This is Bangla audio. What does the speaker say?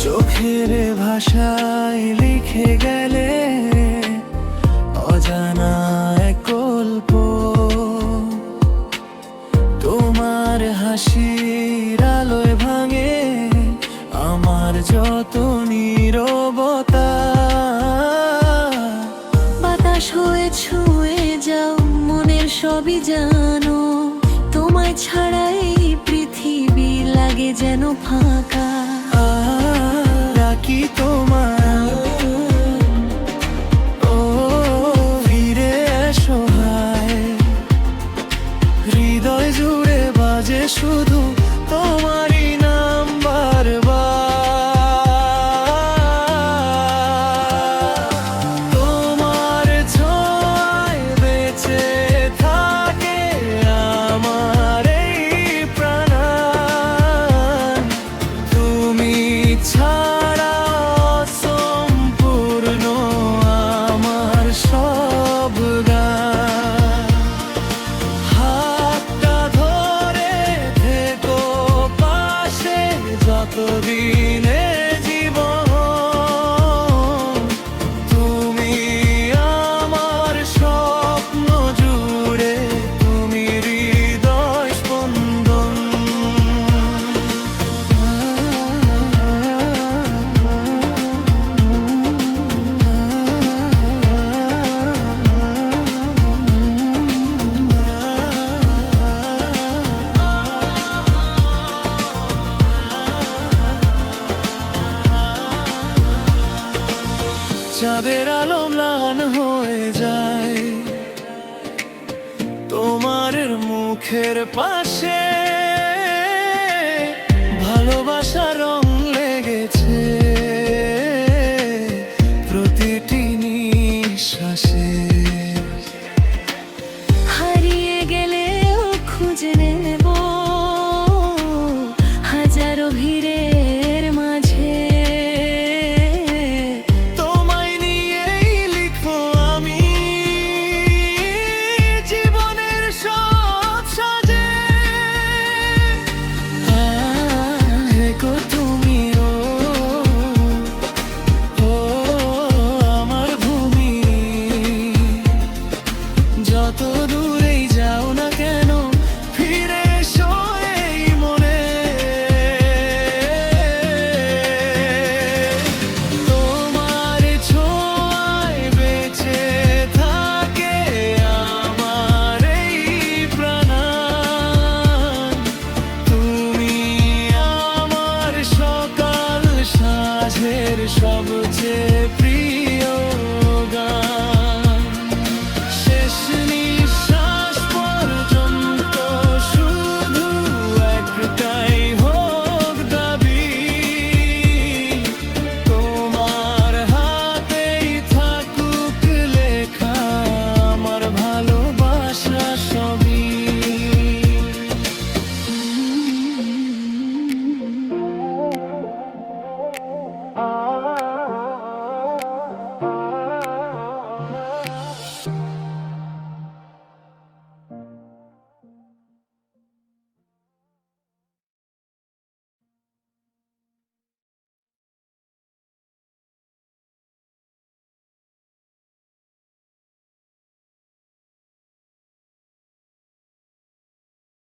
চোখের ভাষায় লিখে গেলে অজানা এক গল্প। তোমার হাসির আলোয় ভাঙে আমার যত নীরবতা। বাতাস হয়ে ছুঁয়ে যাও, মনের সবই জানো। তোমায় ছাড়া এই পৃথিবী লাগে যেন ফাঁকা। রাখি তোমার ও ফিরে এসো হায়, হৃদয় জুড়ে বাজে শুধু তোমারই নাম বারবার। তোমার ছোঁয়ায় বেঁচে থাকে আমার এই প্রাণ। তুমি ছাড়া অসম্পূর্ণ আমার সব গান। হাতটা ধরে থেকো পাশে যতদিনে জীবন। তুমি আমার স্বপ্ন জুড়ে, তুমি হৃদয় স্পন্দন। চাঁদের আলো ম্লান হয়ে যায় তোমার মুখের পাশে, ভালোবাসার